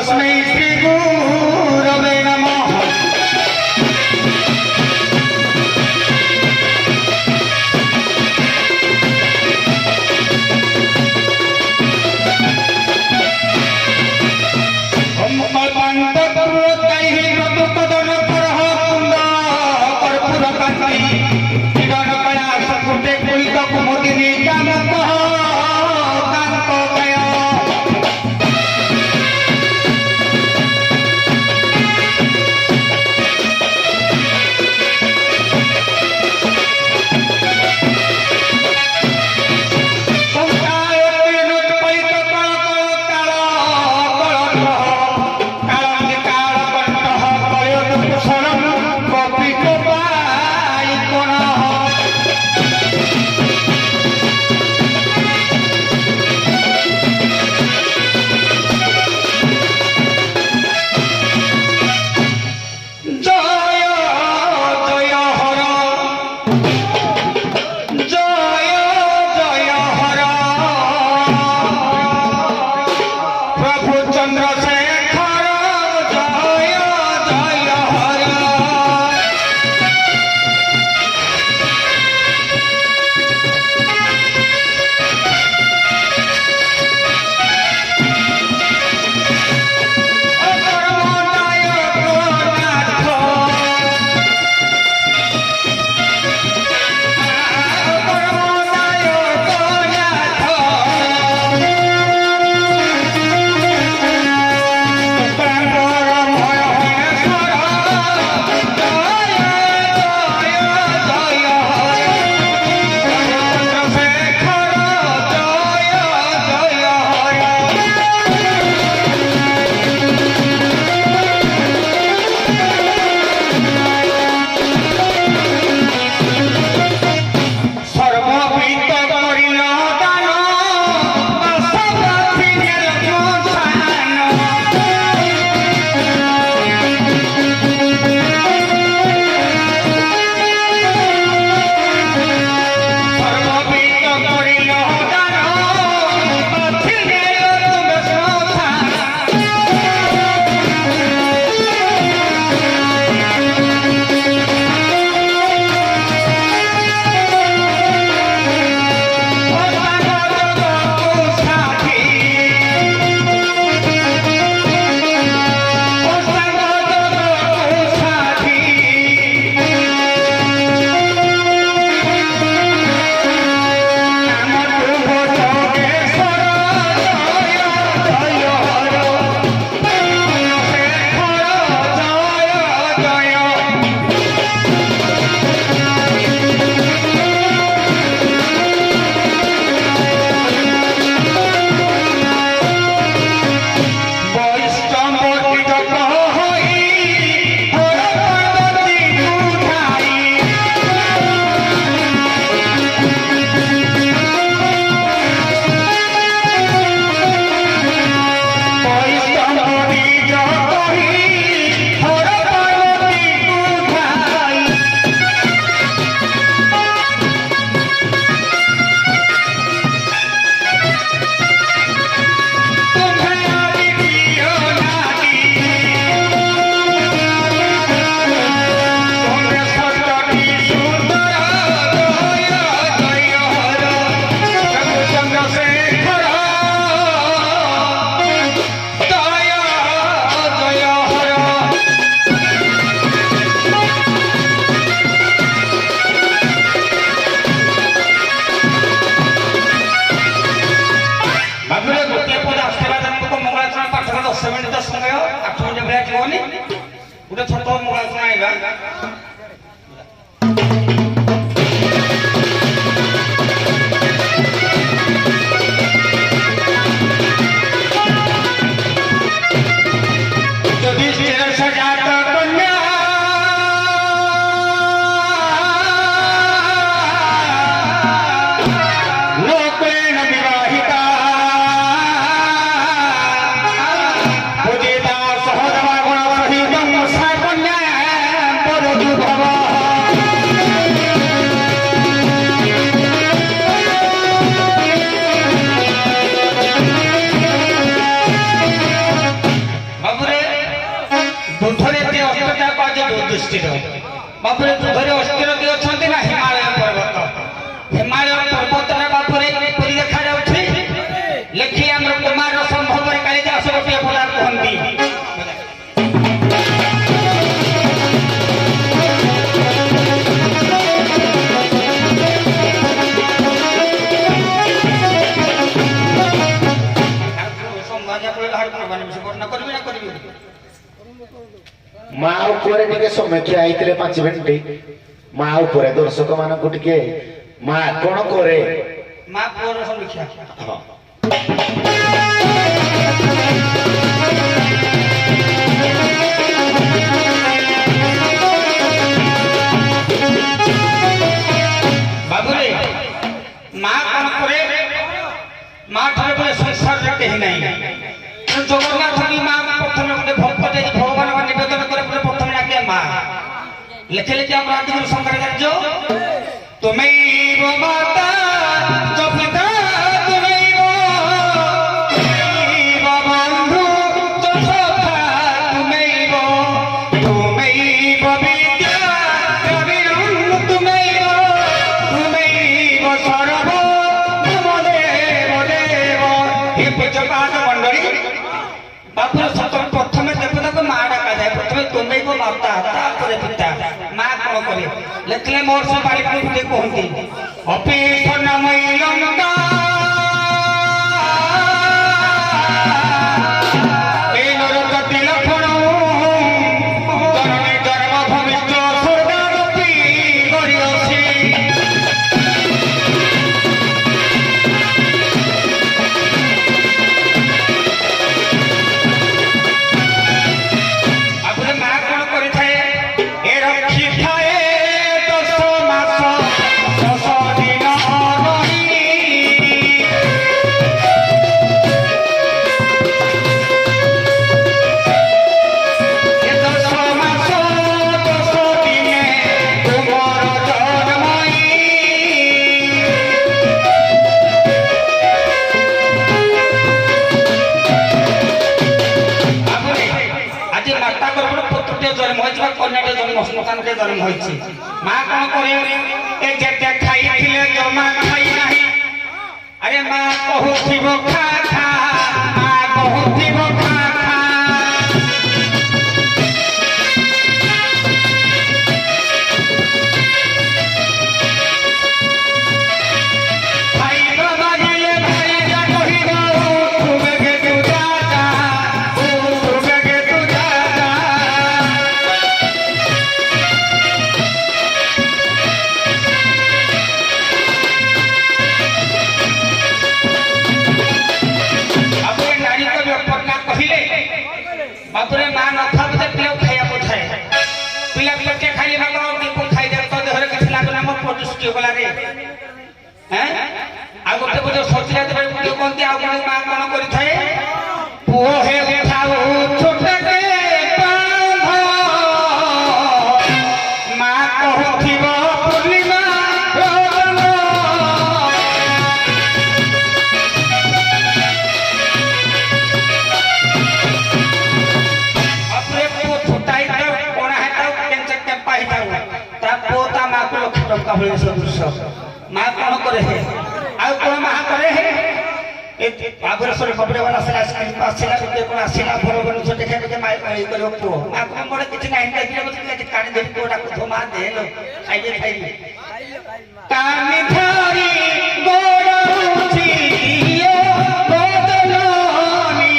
तस्मै श्री गुरवे नमः। udah contoh mulai sungai kan jadi sinar sajata kenya lokena birahita Pujita sahodara guna sahitam sakanya bodoh Yudhishthir ବାପରେ ଯୁଦ୍ଧରେ ଅସ୍ଥିର କିଏ ଅଛନ୍ତି ନା ହିମାଳୟ ପର୍ବତ ହିମାଳୟ ପର୍ବତରେ ବାପରେ ପରି ଦେଖାଯାଉଛି ଲେଖି ଆମର କୁମାର ସମ୍ଭବରେ କାଳିଦାସ ଗୋଟିଏ ପଦା କୁହନ୍ତି माँ उपरे टिके समीक्षा आइतिले 5 मिनिट माँ उपरे दर्शक मानकु टिके माँ कोन करे ମା ପୁଅର ସମୀକ୍ଷା हाँ ବାବୁରେ ମା କଣ କରେ ମା ଠାରୁ ପରେ ସଂସାରରେ କେହି ନାହିଁ ଜଗନ୍ନାଥ ବି ମା ପ୍ରଥମେ ଗୋଟେ ଭକ୍ତଟେ ଭଗବାନଙ୍କ ନିବେଦନ করে ପରେ ପ୍ରଥମେ ଡାକେ ମା ଲେଖେ ଲେଖେ ଆମର ଆଦିଗୁରୁ ଶଙ୍କରାଚାର୍ଯ୍ୟ ତୁମୈବ ମାତା চ পিতা ତୁମୈବ ବନ୍ଧୁ চ ସଖା ତୁମୈବ ତୁମୈବ ବିଦ୍ୟା ଦ୍ରବିଣଂ ତୁମୈବ ତୁମୈବ ସର୍ବ ମମ ଦେବ ଦେବ हे पूज्यपाद मंडली बापुर सतम प्रथमे देवताको मा डाका जाए प्रथमे तुम्हें माता तापर पिता मा कौन करे लेखले मोर से बारी को कहती अपेक्ष नमय लंका ए नरकति लक्षण जननी जन्म भविष्य स्वर्गारोपी गरियसी जन्म होइछि मां कोन करे ए जेते खाइथिले जमा खाइ नाही अरे मां कहूथिबो खा खा मां कहूथिबो खा खा खाइबो मागिले भाई जा कहिबो तुमे के तू जा जा तुमे के तू जा जा बापुरे मां न खाब जे पियो खाया पठाए पिला पेटे खाली भाग दीप खाई दे तो देहरे किछ लागना म प्रदुष्टि होला रे हैं आ गोटे गोटे सोचिला दे पियो कोनती आ कोन मां कोन करि थाए पुओ हे उठाओ छोटे के बांध मां कहथिबो पूर्णिमा रोदन टंका भले सदृश मां कौन करे है आ कोन मां करे है ए बाबुर कपड़े वाला आसिला के कोन आसिला भरबन से देखे के माई कहि करो पो आ कोन मोर किछ नाही देखिले के कानी दे कोडा को मां दे लो खाइबे कानी धरी गोड़ौची दियो बदलानी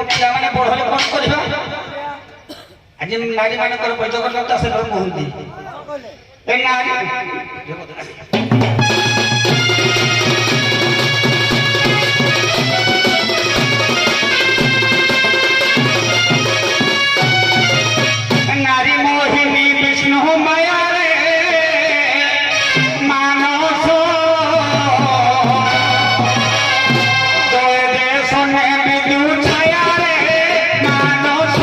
पिलाने बढ़ले कौन करवा आज नारी मान जगन्नाथ दास मोहंती ଏ ନାରୀ ନାରୀ ମୋହିନୀ ବିଷ୍ଣୁ ମାୟାରେ ମାନସ ଦେ ସନେ ବିଦୁ ଛାୟାରେ ମାନସ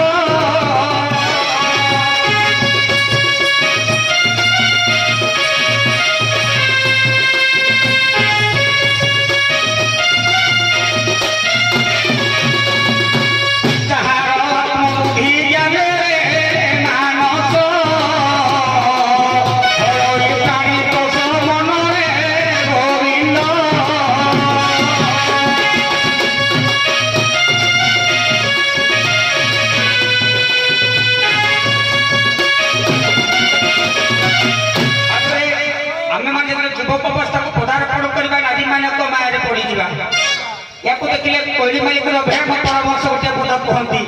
याको देखिले कोइली मालिक रो भेम परामर्श उठे पुता कहंती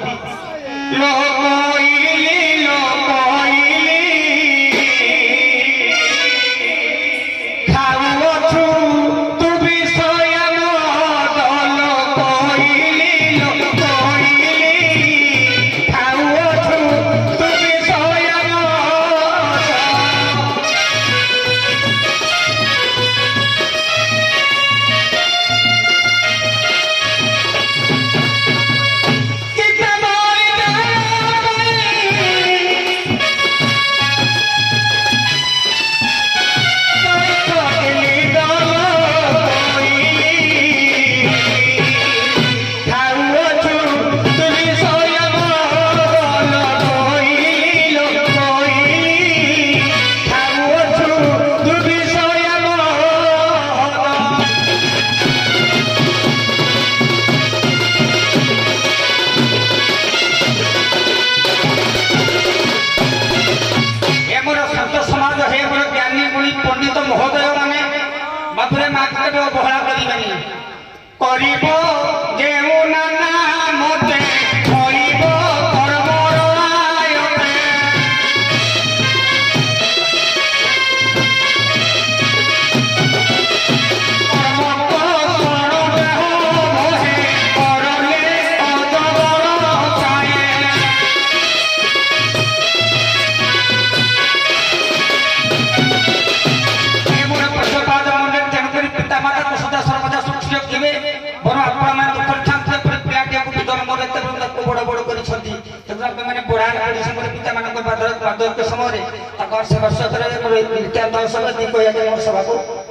लोकोइली खाओ छु तू विषय मोदल कोइली खाओ छु तू विषय पंडित महोदय माने बापुरे मात्र बहला करिब जेउ नाना मते करिब कर्मर आयते कर्म को देह मोहे करले अजगर चाहे समय